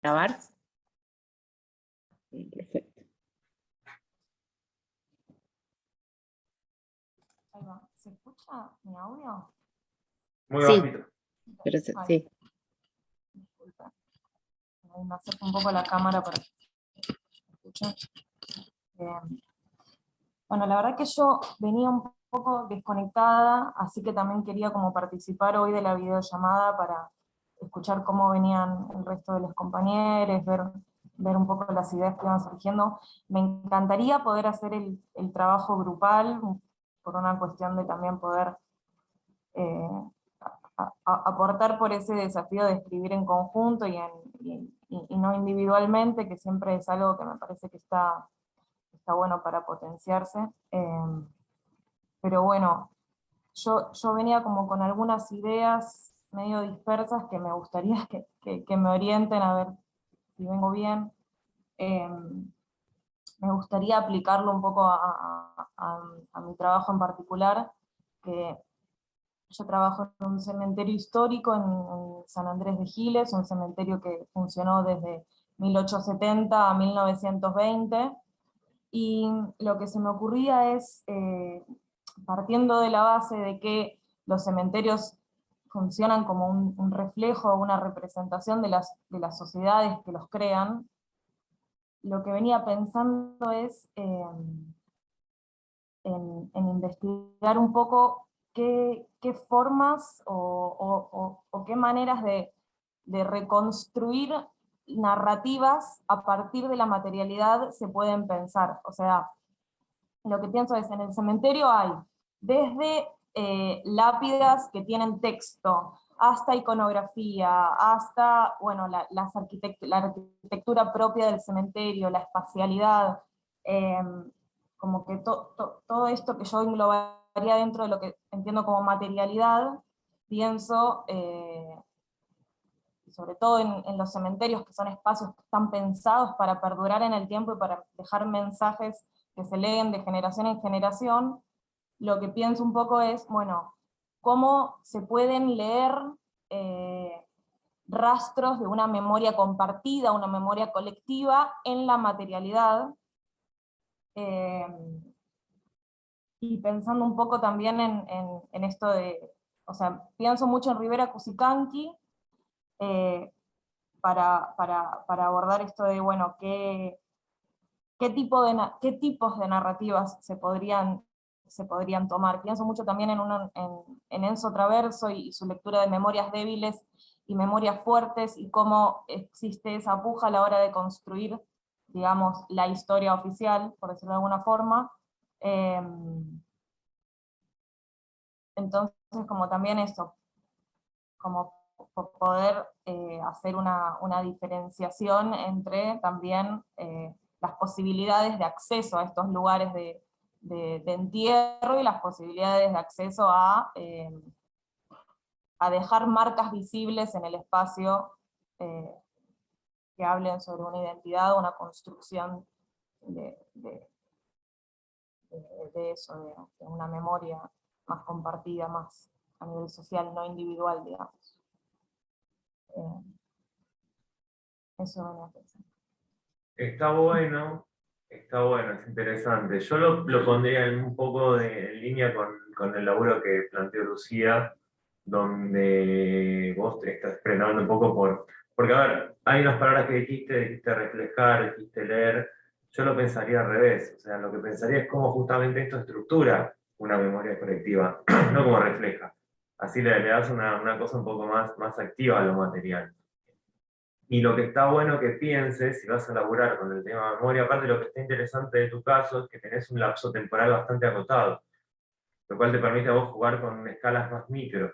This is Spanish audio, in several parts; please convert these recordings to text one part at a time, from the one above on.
¿Grabar? Perfecto. Ahí va. ¿Se escucha mi audio? Muy Sí. bajito. Pero sí. Disculpa. Ahí me acerco un poco la cámara para que se escuche. Bueno, la verdad que yo venía un poco desconectada, así que también quería como participar hoy de la videollamada para escuchar cómo venían el resto de los compañeros, ver un poco las ideas que iban surgiendo. Me encantaría poder hacer el trabajo grupal, por una cuestión de también poder aportar por ese desafío de escribir en conjunto y no individualmente, que siempre es algo que me parece que está bueno para potenciarse. Pero bueno, yo venía como con algunas ideas medio dispersas que me gustaría que me orienten a ver si vengo bien. Me gustaría aplicarlo un poco a mi trabajo en particular, que yo trabajo en un cementerio histórico en San Andrés de Giles, un cementerio que funcionó desde 1870 a 1920, y lo que se me ocurría es, partiendo de la base de que los cementerios funcionan como un reflejo, una representación de las sociedades que los crean, lo que venía pensando es en investigar un poco qué formas o qué maneras de reconstruir narrativas a partir de la materialidad se pueden pensar. O sea, lo que pienso es, en el cementerio hay desde lápidas que tienen texto, hasta iconografía, hasta, bueno, la arquitectura propia del cementerio, la espacialidad, como que todo esto que yo englobaría dentro de lo que entiendo como materialidad, pienso, sobre todo en los cementerios, que son espacios que están pensados para perdurar en el tiempo y para dejar mensajes que se leen de generación en generación, lo que pienso un poco es, bueno, cómo se pueden leer rastros de una memoria compartida, una memoria colectiva en la materialidad, y pensando un poco también en esto de, o sea, pienso mucho en Rivera Cusicanqui, para abordar esto de, bueno, qué tipos de narrativas se podrían tomar. Pienso mucho también en Enzo Traverso y su lectura de memorias débiles y memorias fuertes, y cómo existe esa puja a la hora de construir, digamos, la historia oficial, por decirlo de alguna forma. Entonces, como también eso, como poder hacer una diferenciación entre también las posibilidades de acceso a estos lugares de entierro y las posibilidades de acceso a dejar marcas visibles en el espacio que hablen sobre una identidad o una construcción de eso, de una memoria más compartida, más a nivel social, no individual, digamos. Eso venía a pensar. Está bueno, es interesante. Yo lo pondría un poco en línea con el laburo que planteó Lucía, donde vos te estás preguntando un poco porque a ver, hay unas palabras que dijiste reflejar, dijiste leer. Yo lo pensaría al revés, o sea, lo que pensaría es cómo justamente esto estructura una memoria colectiva, no como refleja. Así le das una cosa un poco más activa a lo material. Y lo que está bueno que pienses, si vas a laburar con el tema de memoria, aparte lo que está interesante de tu caso es que tenés un lapso temporal bastante acotado, lo cual te permite a vos jugar con escalas más micro.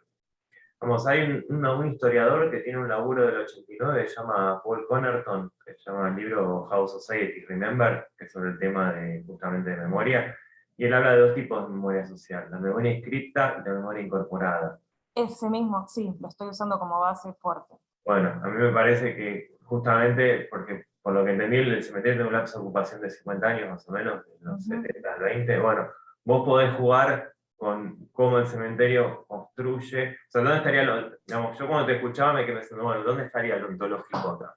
Vamos, hay un historiador que tiene un laburo del 89, se llama Paul Connerton, que se llama el libro How Society Remember, que es sobre el tema justamente de memoria, y él habla de dos tipos de memoria social, la memoria inscripta y la memoria incorporada. Ese mismo, sí, lo estoy usando como base fuerte. Bueno, a mí me parece que justamente, porque por lo que entendí, el cementerio tiene un lapso de ocupación de 50 años más o menos, de los 70 al 20, bueno, vos podés jugar con cómo el cementerio construye, o sea, ¿dónde estaría digamos, yo cuando te escuchaba me quedé pensando, bueno, ¿dónde estaría lo ontológico acá?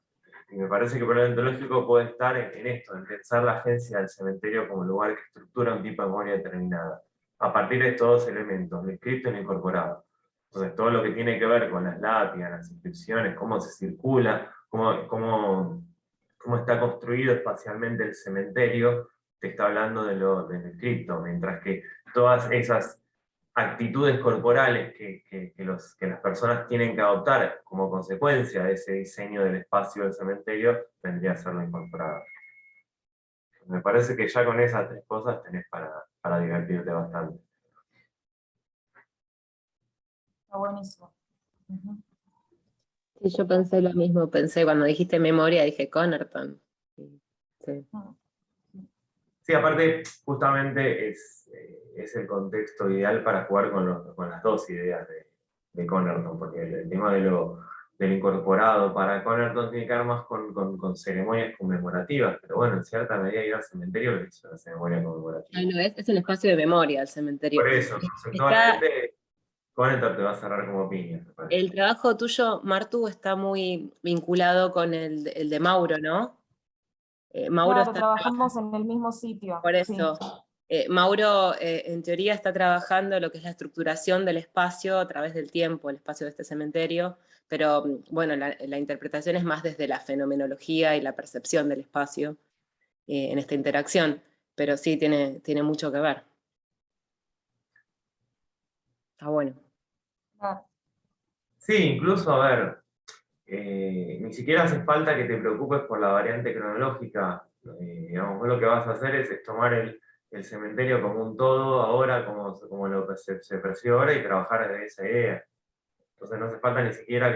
Y me parece que el paleontológico puede estar en esto, en pensar la agencia del cementerio como lugar que estructura un tipo de memoria determinada, a partir de estos dos elementos, lo escrito y lo incorporado. Entonces, todo lo que tiene que ver con las lápidas, las inscripciones, cómo se circula, cómo está construido espacialmente el cementerio, te está hablando del escrito, mientras que todas esas actitudes corporales que las personas tienen que adoptar como consecuencia de ese diseño del espacio del cementerio, tendría que ser lo incorporado. Me parece que ya con esas tres cosas tenés para divertirte bastante. Está buenísimo. Ujú. Sí, yo pensé lo mismo, pensé cuando dijiste memoria, dije Connerton. Sí. Sí, aparte, justamente es el contexto ideal para jugar con las dos ideas de Connerton, porque el tema del incorporado para Connerton tiene que ver más con ceremonias conmemorativas, pero bueno, en cierta medida ir al cementerio es una ceremonia conmemorativa. No, es un espacio de memoria el cementerio. Por eso, Está, conceptualmente, Connerton te va a cerrar como piña, me parece. el trabajo tuyo, Martu, está muy vinculado con el de Mauro, ¿no? Mauro Claro, está trabajamos en el mismo sitio. por Sí. eso. Mauro, en teoría, está trabajando lo que es la estructuración del espacio a través del tiempo, el espacio de este cementerio, pero bueno, la interpretación es más desde la fenomenología y la percepción del espacio en esta interacción, pero sí tiene mucho que ver. Está bueno. Claro. Sí, incluso, a ver, ni siquiera hace falta que te preocupes por la variante cronológica. Digamos, vos lo que vas a hacer es tomar el cementerio como un todo ahora, como lo que se percibe ahora, y trabajar desde esa idea. Entonces no hace falta ni siquiera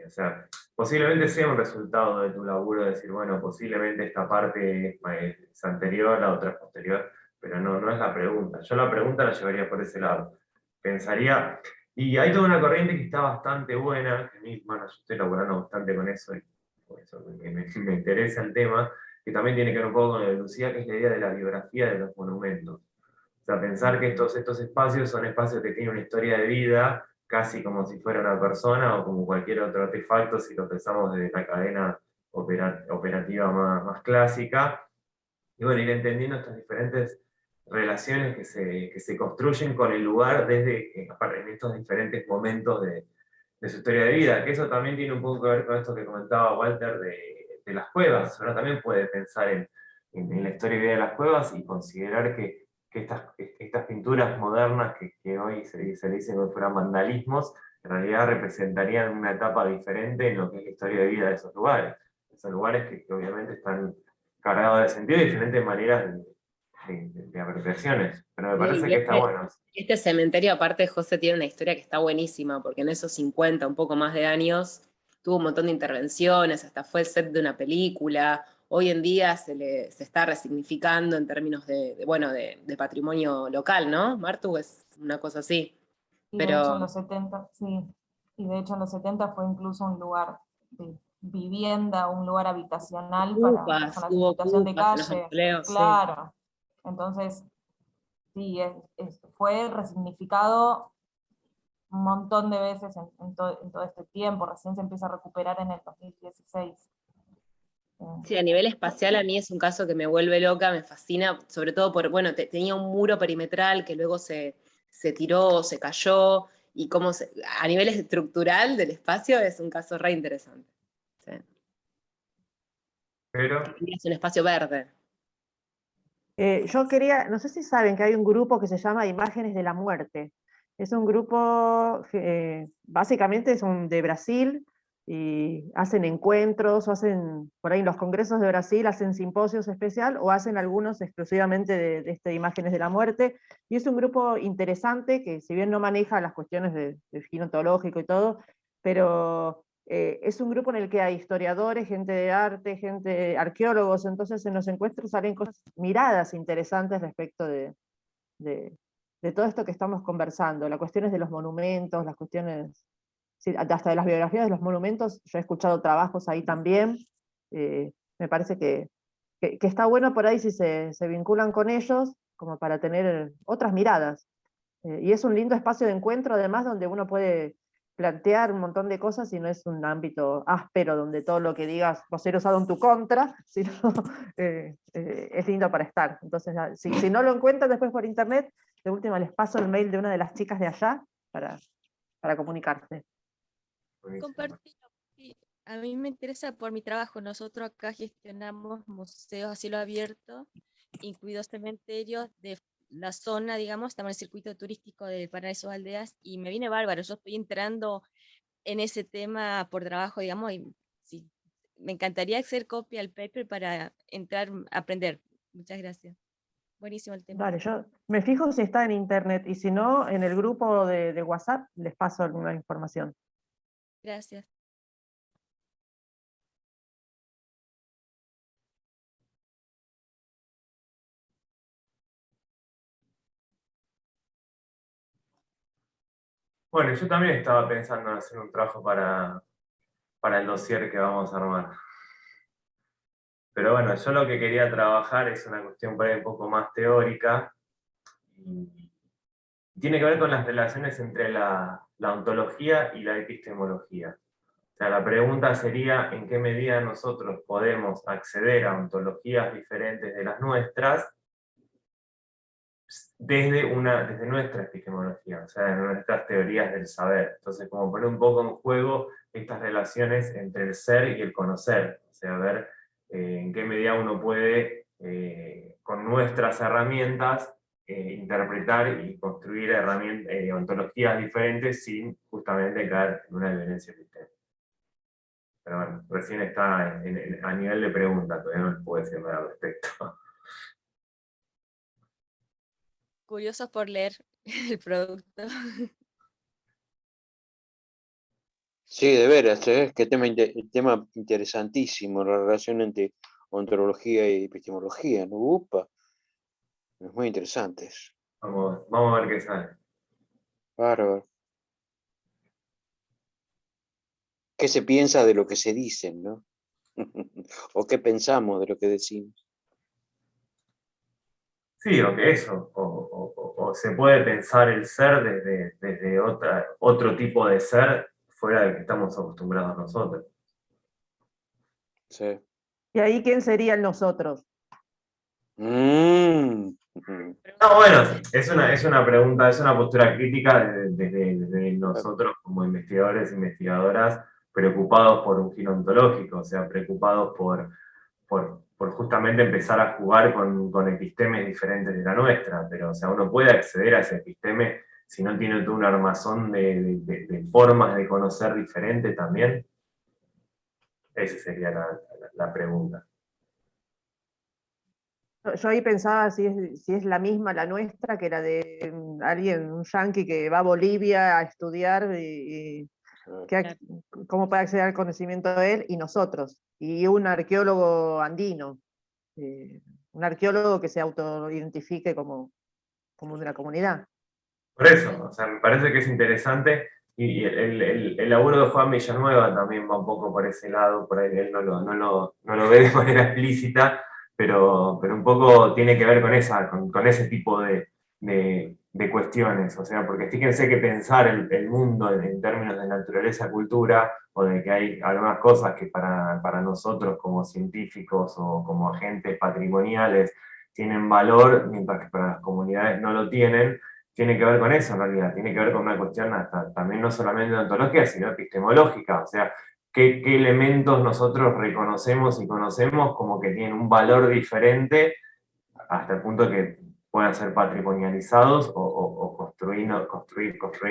o sea, posiblemente sea un resultado de tu laburo decir, bueno, posiblemente esta parte es anterior, la otra es posterior, pero no es la pregunta. Yo la pregunta la llevaría por ese lado. Pensaría, y hay toda una corriente que está bastante buena, que a mí, bueno, yo estoy laburando bastante con eso, y por eso me interesa el tema, que también tiene que ver un poco con lo de Lucía, que es la idea de la biografía de los monumentos. O sea, pensar que estos espacios son espacios que tienen una historia de vida, casi como si fuera una persona o como cualquier otro artefacto, si lo pensamos desde la cadena operativa más clásica. Y bueno, ir entendiendo estas diferentes relaciones que se construyen con el lugar en estos diferentes momentos de su historia de vida, que eso también tiene un poco que ver con esto que comentaba Walter de las cuevas. Uno también puede pensar en la historia de vida de las cuevas y considerar que estas pinturas modernas que hoy se le dicen que fueran vandalismos, en realidad representarían una etapa diferente en lo que es la historia de vida de esos lugares. Esos lugares que obviamente están cargados de sentido y diferentes maneras de apreciaciones, pero me parece Y que está bueno. este cementerio, aparte, José, tiene una historia que está buenísima, porque en esos 50, un poco más de años, tuvo un montón de intervenciones, hasta fue el set de una película. Hoy en día se está resignificando en términos de patrimonio local, ¿no? Martu, es una cosa así. Y de hecho Pero en los 70, sí. Y de hecho en los 70 fue incluso un lugar de vivienda, un lugar habitacional para personas en hubo situación de ocupas en los calle. empleos, sí. Claro. Entonces, sí, fue resignificado un montón de veces en todo este tiempo. Recién se empieza a recuperar en el 2016. Sí, a nivel espacial a mí es un caso que me vuelve loca, me fascina, sobre todo bueno, tenía un muro perimetral que luego se tiró, se cayó, y a nivel estructural del espacio es un caso re interesante. Sí. Pero Es un espacio verde. Yo quería, no sé si saben que hay un grupo que se llama Imágenes de la Muerte. Es un grupo, básicamente son de Brasil y hacen encuentros o hacen, por ahí en los congresos de Brasil, hacen simposios especial o hacen algunos exclusivamente de Imágenes de la Muerte. Y es un grupo interesante que si bien no maneja las cuestiones de ginetológico y todo, pero es un grupo en el que hay historiadores, gente de arte, arqueólogos, entonces en los encuentros salen cosas, miradas interesantes respecto de todo esto que estamos conversando, las cuestiones de los monumentos, las cuestiones, sí, hasta de las biografías de los monumentos, yo he escuchado trabajos ahí también, me parece que está bueno por ahí si se vinculan con ellos, como para tener otras miradas. Y es un lindo espacio de encuentro, además, donde uno puede plantear un montón de cosas y no es un ámbito áspero donde todo lo que digas va a ser usado en tu contra, sino es lindo para estar. Entonces, si no lo encuentran después por internet, de última les paso el mail de una de las chicas de allá para comunicarse. Compartirlo. Sí, a mí me interesa por mi trabajo. Nosotros acá gestionamos museos a cielo abierto, incluidos cementerios de la zona, digamos, estamos en el circuito turístico de Paraíso Aldeas, y me viene bárbaro. Yo estoy entrando en ese tema por trabajo, digamos, y sí, me encantaría hacer copia al paper para entrar a aprender. Muchas gracias. Buenísimo el tema. Dale, yo me fijo si está en internet y si no, en el grupo de WhatsApp les paso alguna información. Gracias. Bueno, yo también estaba pensando en hacer un trabajo para el dossier que vamos a armar. Pero bueno, yo lo que quería trabajar es una cuestión por ahí un poco más teórica, y tiene que ver con las relaciones entre la ontología y la epistemología. O sea, la pregunta sería en qué medida nosotros podemos acceder a ontologías diferentes de las nuestras desde nuestra epistemología, o sea, de nuestras teorías del saber. Entonces, como poner un poco en juego estas relaciones entre el ser y el conocer, o sea, ver en qué medida uno puede, con nuestras herramientas, interpretar y construir ontologías diferentes sin justamente caer en una violencia epistémica. Pero bueno, recién está a nivel de pregunta, todavía no les puedo decir nada al respecto. Curiosos por leer el producto. Sí, de veras, qué tema interesantísimo, la relación entre ontología y epistemología, ¿no? Upa, es muy interesante. Vamos a ver qué sale. Bárbaro. ¿Qué se piensa de lo que se dicen, no? ¿O qué pensamos de lo que decimos? Sí, o que eso, o se puede pensar el ser desde otro tipo de ser fuera del que estamos acostumbrados nosotros. Sí. ¿Y ahí quién sería el nosotros? No, bueno, es una pregunta, es una postura crítica desde nosotros como investigadores e investigadoras preocupados por un giro ontológico, o sea, preocupados por justamente empezar a jugar con epistemes diferentes de la nuestra, pero o sea, uno puede acceder a ese episteme si no tiene todo un armazón de formas de conocer diferente también. Esa sería la pregunta. Yo ahí pensaba si es la misma la nuestra que la de alguien, un yanqui que va a Bolivia a estudiar y cómo puede acceder al conocimiento de él y nosotros. Y un arqueólogo andino, un arqueólogo que se autoidentifique como de una comunidad. Por eso, o sea, me parece que es interesante, y el laburo de Juan Villanueva también va un poco por ese lado, por ahí él no lo ve de manera explícita, pero un poco tiene que ver con ese tipo de cuestiones, o sea, porque fíjense que pensar el mundo en términos de naturaleza-cultura, o de que hay algunas cosas que para nosotros como científicos o como agentes patrimoniales tienen valor, mientras que para las comunidades no lo tiene que ver con eso en realidad, tiene que ver con una cuestión también no solamente ontológica, sino epistemológica, o sea, qué elementos nosotros reconocemos y conocemos como que tienen un valor diferente hasta el punto que puedan ser patrimonializados o construir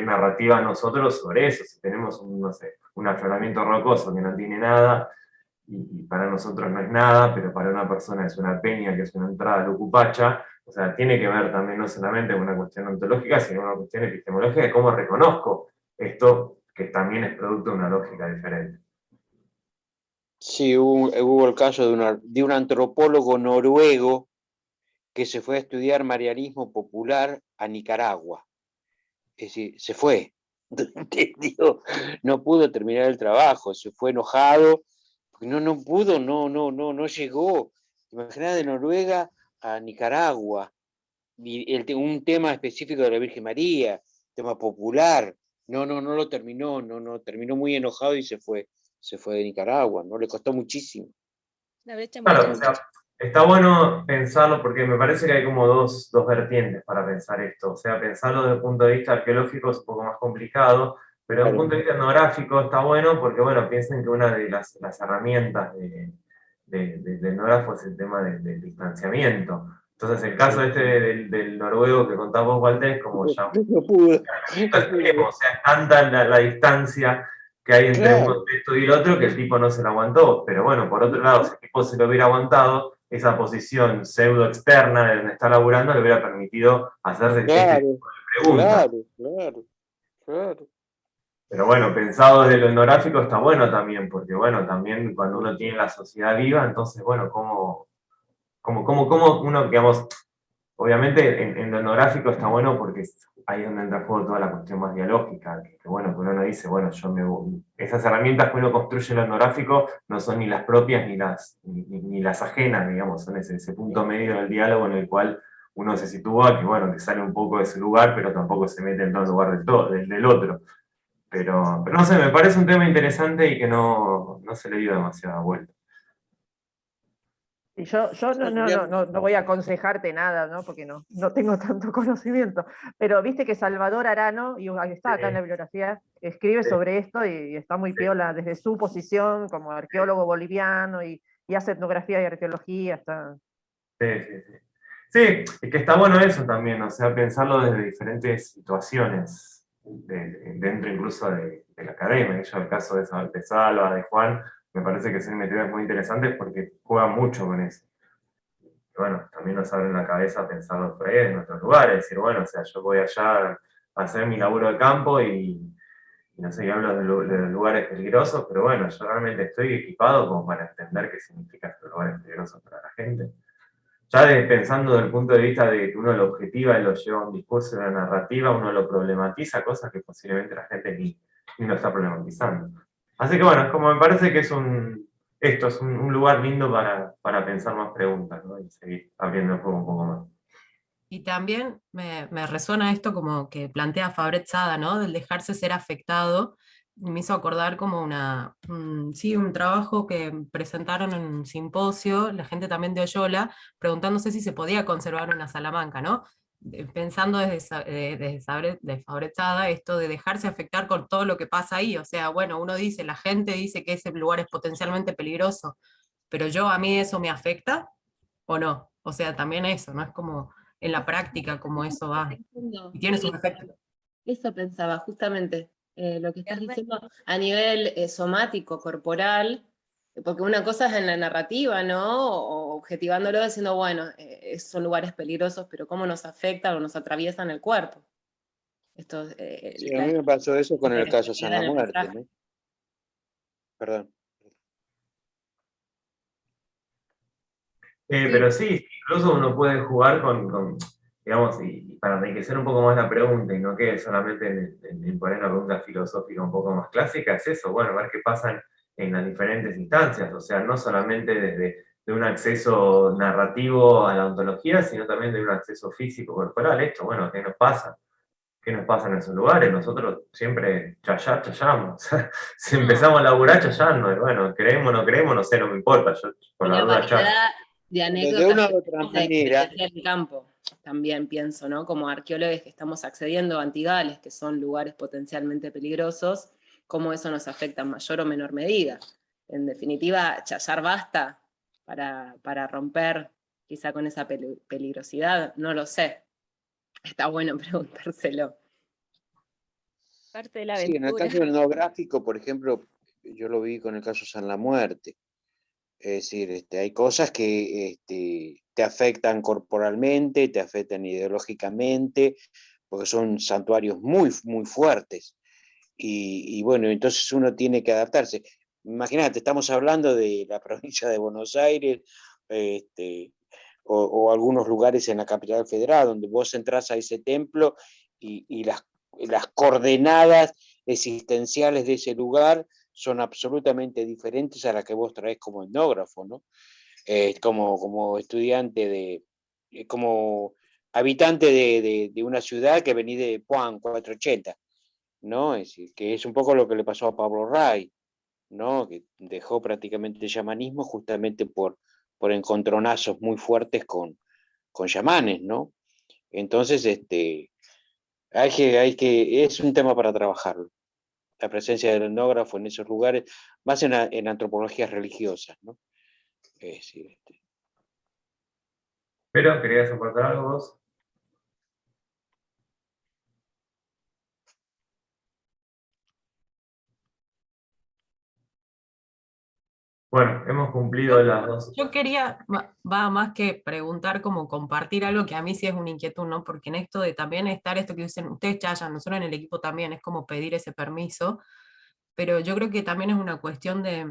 narrativa nosotros sobre eso. Si tenemos un afloramiento rocoso que no tiene nada, y para nosotros no es nada, pero para una persona es una peña, que es una entrada al Ucupacha, o sea, tiene que ver también no solamente con una cuestión ontológica, sino una cuestión epistemológica de cómo reconozco esto, que también es producto de una lógica diferente. Sí, hubo el caso de un antropólogo noruego que se fue a estudiar marianismo popular a Nicaragua. Es decir, se fue. No pudo terminar el trabajo, se fue enojado, porque no pudo, no llegó. Imagínate, de Noruega a Nicaragua, y un tema específico de la Virgen María, tema popular, No lo terminó, terminó muy enojado y se fue de Nicaragua, ¿no? Le costó muchísimo. La brecha muy Claro, o grande. sea, está bueno pensarlo porque me parece que hay como dos vertientes para pensar esto. O sea, pensarlo desde el punto de vista arqueológico es un poco más complicado, pero desde el Claro. punto de vista etnográfico está bueno porque, bueno, piensen que una de las herramientas del etnógrafo es el tema del distanciamiento. Entonces, el caso este del noruego que contaba vos, Walter, es como ya No pudo. extremo, o sea, es tanta la distancia que hay entre un Claro, contexto y el otro que el tipo no se lo aguantó. Pero bueno, por otro lado, si el tipo se lo hubiera aguantado, esa posición pseudo externa de donde está laburando le hubiera permitido hacerse este claro, tipo de preguntas. claro. Pero bueno, pensado desde lo etnográfico está bueno también, porque bueno, también cuando uno tiene la sociedad viva, entonces bueno, cómo uno, digamos, obviamente en lo etnográfico está bueno porque ahí es donde entra en juego toda la cuestión más dialógica, que bueno, que uno dice, bueno, esas herramientas que uno construye en lo etnográfico no son ni las propias ni las ajenas, digamos, son ese punto medio del diálogo en el cual uno se sitúa, que bueno, que sale un poco de ese lugar, pero tampoco se mete en todo el lugar del otro. Pero no sé, me parece un tema interesante y que no se le dio demasiada vuelta. Y yo no voy a aconsejarte nada, ¿no? Porque no tengo tanto conocimiento. Pero viste que Salvador Arano, y ahí está acá en la bibliografía, escribe Sí, sobre esto y está muy sí, piola desde su posición como arqueólogo boliviano y hace etnografía y arqueología. Está... sí, sí, sí. Sí, es que está bueno eso también, o sea, pensarlo desde diferentes situaciones, dentro incluso de la academia. Yo el caso de Salva, de Juan, me parece que son metidas muy interesantes porque juegan mucho con eso. Y bueno, también nos abre la cabeza pensar por ahí en nuestros lugares, decir, bueno, o sea, yo voy allá a hacer mi laburo de campo y no sé, y hablo de lugares peligrosos, pero bueno, yo realmente estoy equipado como para entender qué significa estos lugares peligrosos para la gente. Ya pensando desde el punto de vista de que uno lo objetiva y lo lleva a un discurso, una narrativa, uno lo problematiza, cosas que posiblemente la gente ni lo está problematizando. Así que bueno, es como me parece que esto es un lugar lindo para pensar más preguntas, ¿no? Y seguir abriendo el juego un poco más. Y también me resuena esto como que plantea Fabret Sada, ¿no? Del dejarse ser afectado. Me hizo acordar como sí, un trabajo que presentaron en un simposio, la gente también de Oyola, preguntándose si se podía conservar una Salamanca, ¿no? Pensando de Fabret Sada, esto de dejarse afectar con todo lo que pasa ahí. O sea, bueno, uno dice, la gente dice que ese lugar es potencialmente peligroso, pero a mí eso me afecta o no. O sea, también eso, ¿no? Es como en la práctica como eso va y tiene sus efectos. Eso pensaba, justamente, lo que estás Realmente, diciendo a nivel somático, corporal, porque una cosa es en la narrativa, ¿no? O objetivándolo diciendo, bueno, son lugares peligrosos, pero cómo nos afectan o nos atraviesan el cuerpo. Esto, Sí, a mí me pasó eso con el caso San en La el Muerte, mensaje. ¿no? Perdón. Pero sí, incluso uno puede jugar digamos, y para enriquecer un poco más la pregunta y no quede solamente en poner una pregunta filosófica un poco más clásica, es eso, bueno, ver qué pasa en las diferentes instancias, o sea, no solamente desde de un acceso narrativo a la ontología, sino también de un acceso físico, corporal. Esto, bueno, ¿qué nos pasa? ¿Qué nos pasa en esos lugares? Nosotros siempre chayamos. Si empezamos a laburar chayando, y bueno, creemos, no creemos, no sé, no me importa, yo por Y la la duda chayo. variedad de Pero de anécdotas una que u otra tenemos de manera, experiencia en el campo, también pienso, ¿no? Como arqueólogos que estamos accediendo a Antigales, que son lugares potencialmente peligrosos, cómo eso nos afecta en mayor o menor medida. En definitiva, chayar basta para romper quizá con esa peligrosidad, no lo sé. Está bueno preguntárselo. parte de la sí, en el aventura. caso del etnográfico, por ejemplo, yo lo vi con el caso San La Muerte. Es decir, hay cosas que te afectan corporalmente, te afectan ideológicamente, porque son santuarios muy, muy fuertes. Y bueno, entonces uno tiene que adaptarse. Imagínate, estamos hablando de la provincia de Buenos Aires, o algunos lugares en la capital federal, donde vos entras a ese templo y las coordenadas existenciales de ese lugar son absolutamente diferentes a las que vos traes como etnógrafo, ¿no? Como estudiante como habitante de una ciudad que venís de Puan 480. ¿no? Es decir, que es un poco lo que le pasó a Pablo Ray, ¿no? Que dejó prácticamente el chamanismo justamente por encontronazos muy fuertes con chamanes, ¿no? Entonces, es un tema para trabajarlo. La presencia del etnógrafo en esos lugares, más en antropologías religiosas, ¿no? Es decir, Pero, ¿querías aportar algo vos? Bueno, hemos cumplido las dos. Yo quería, va más que preguntar, como compartir algo que a mí sí es una inquietud, ¿no? Porque en esto de también estar, esto que dicen ustedes, Chayan, nosotros en el equipo también, es como pedir ese permiso, pero yo creo que también es una cuestión de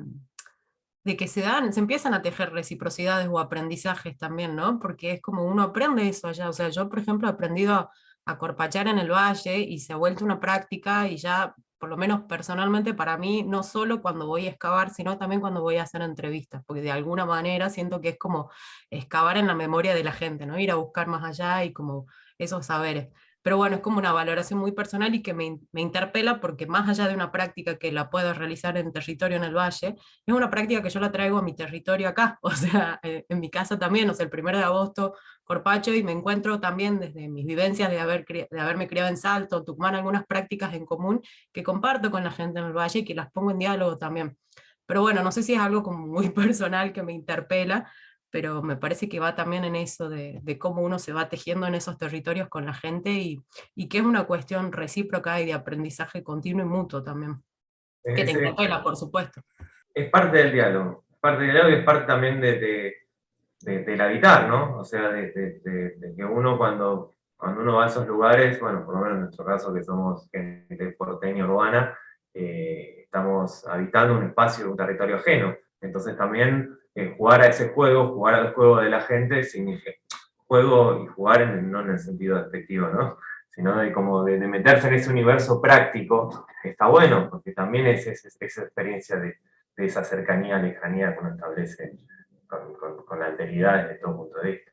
que se empiezan a tejer reciprocidades o aprendizajes también, ¿no? Porque es como uno aprende eso allá, o sea, yo por ejemplo he aprendido a corpachar en el valle y se ha vuelto una práctica y ya, por lo menos personalmente para mí, no solo cuando voy a excavar, sino también cuando voy a hacer entrevistas, porque de alguna manera siento que es como excavar en la memoria de la gente, ¿no? Ir a buscar más allá y como esos saberes. Pero bueno, es como una valoración muy personal y que me interpela porque más allá de una práctica que la puedo realizar en territorio en el valle, es una práctica que yo la traigo a mi territorio acá, o sea, en mi casa también, o sea, el 1 de agosto corpacho y me encuentro también desde mis vivencias de haberme criado en Salto, Tucumán, algunas prácticas en común que comparto con la gente en el valle y que las pongo en diálogo también. Pero bueno, no sé si es algo como muy personal que me interpela, pero me parece que va también en eso de cómo uno se va tejiendo en esos territorios con la gente y que es una cuestión recíproca y de aprendizaje continuo y mutuo también, que te interpela, por supuesto. Es parte del diálogo. Parte del diálogo y es parte también del habitar, ¿no? O sea, de que uno cuando uno va a esos lugares, bueno, por lo menos en nuestro caso que somos gente porteña urbana, estamos habitando un espacio, un territorio ajeno. Entonces también jugar a ese juego, jugar al juego de la gente, significa juego y jugar no en el sentido despectivo, ¿no? Sino de meterse en ese universo práctico, que está bueno, porque también es esa experiencia de esa cercanía, lejanía que uno establece con la alteridad desde todo punto de vista.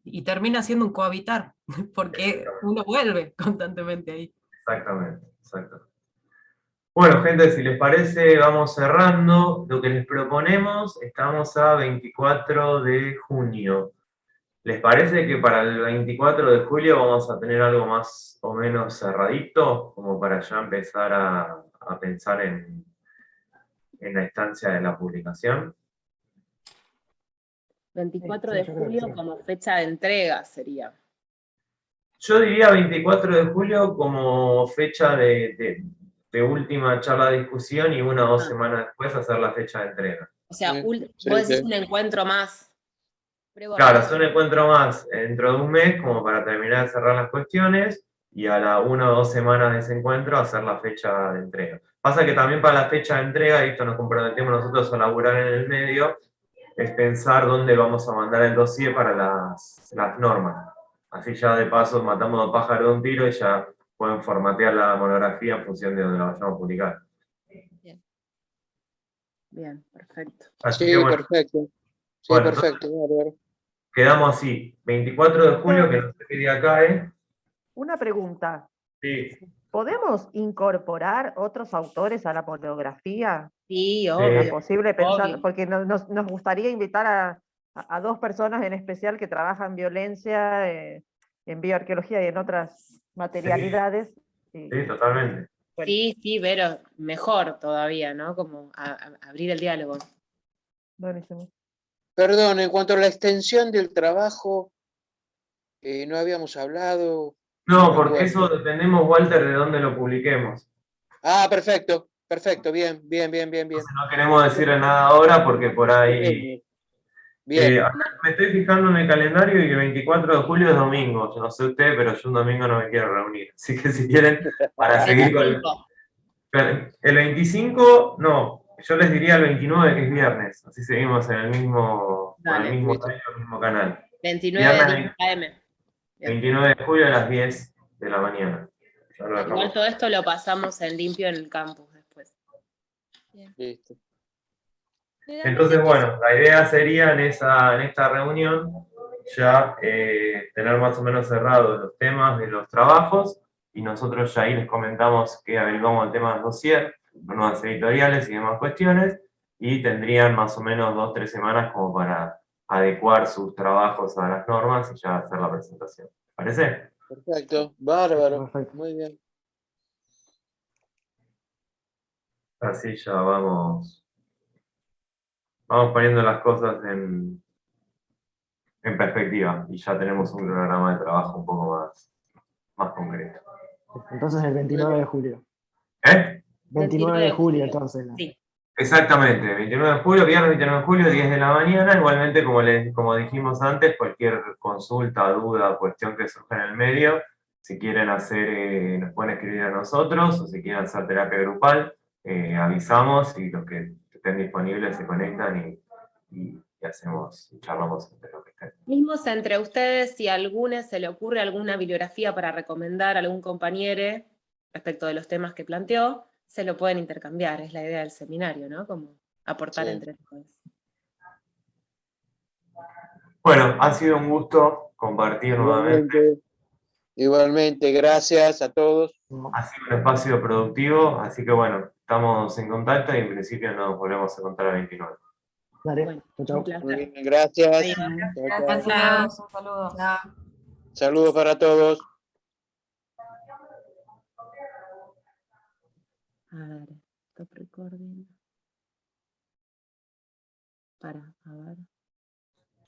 Y termina siendo un cohabitar, porque uno vuelve constantemente ahí. Exactamente, exacto. Bueno, gente, si les parece, vamos cerrando. Lo que les proponemos, estamos a 24 de junio. ¿Les parece que para el 24 de julio vamos a tener algo más o menos cerradito, como para ya empezar a pensar en la instancia de la publicación? 24 de julio como fecha de entrega sería. Yo diría 24 de julio como fecha de última charla de discusión y 1 o 2 semanas después hacer la fecha de entrega. O sea, vos decís un encuentro más. Claro, es un encuentro más dentro de un mes como para terminar de cerrar las cuestiones y a la 1 o 2 semanas de ese encuentro hacer la fecha de entrega. Pasa que también para la fecha de entrega, y esto nos comprometemos nosotros a laburar en el medio, es pensar dónde vamos a mandar el dossier para las normas. Así ya de paso matamos 2 pájaros de un tiro y ya pueden formatear la monografía en función de donde la vayamos a publicar. Bien, perfecto. Así sí, que bueno, perfecto. Sí, bueno, perfecto, bárbaro. Quedamos así. 24 de julio, que no sé qué día cae. Una pregunta. Sí. ¿Podemos incorporar otros autores a la monografía? Sí, ¿Es obvio. posible pensar? Obvio. Porque nos gustaría invitar a 2 personas en especial que trabajan violencia, en bioarqueología y en otras materialidades. Sí, totalmente. Bueno. Sí, Vero, mejor todavía, ¿no? Como abrir el diálogo. Buenísimo. Perdón, en cuanto a la extensión del trabajo, no habíamos hablado. No, porque eso dependemos, Walter, de dónde lo publiquemos. Ah, perfecto, perfecto, bien. Entonces no queremos decirle nada ahora porque por ahí... Bien. Acá me estoy fijando en el calendario y el 24 de julio es domingo. Yo no sé usted, pero yo un domingo no me quiero reunir. Así que si quieren, para seguir con el 25, no. Yo les diría el 29, que es viernes. Así seguimos en el mismo, con el mismo horario, el mismo canal. 29 de 10 AM. 29 de julio a las 10 de la mañana. Igual todo esto lo pasamos en limpio en el campus después. Bien. Listo. Entonces, bueno, la idea sería en esta reunión ya tener más o menos cerrados los temas de los trabajos y nosotros ya ahí les comentamos que averiguamos el tema del dossier, nuevas editoriales y demás cuestiones, y tendrían más o menos 2-3 semanas como para adecuar sus trabajos a las normas y ya hacer la presentación. ¿Parece? Perfecto, bárbaro, Perfecto. muy bien. Así ya vamos poniendo las cosas en perspectiva y ya tenemos un programa de trabajo un poco más concreto. Entonces el 29 de julio. ¿Eh? 29 de julio, entonces. Sí. Exactamente, 29 de julio, viernes 29 de julio, 10 de la mañana. Igualmente, como dijimos antes, cualquier consulta, duda, cuestión que surja en el medio, si quieren hacer, nos pueden escribir a nosotros, o si quieren hacer terapia grupal, avisamos y los que estén disponibles se conectan y hacemos, charlamos entre los que estén. Mismos entre ustedes, si a alguno se le ocurre alguna bibliografía para recomendar a algún compañero respecto de los temas que planteó, se lo pueden intercambiar, es la idea del seminario, ¿no? Como aportar Sí. entre todos. Bueno, ha sido un gusto compartir nuevamente. Igualmente, gracias a todos. Ha sido un espacio productivo, así que bueno, estamos en contacto y en principio nos volvemos a encontrar el 29. Dale, Bueno, chau, un chau. Muy placer. bien, gracias. Adiós. Chao, chao. Gracias a todos, un saludo. Chao. Saludos para todos. A ver, stop recording. A ver.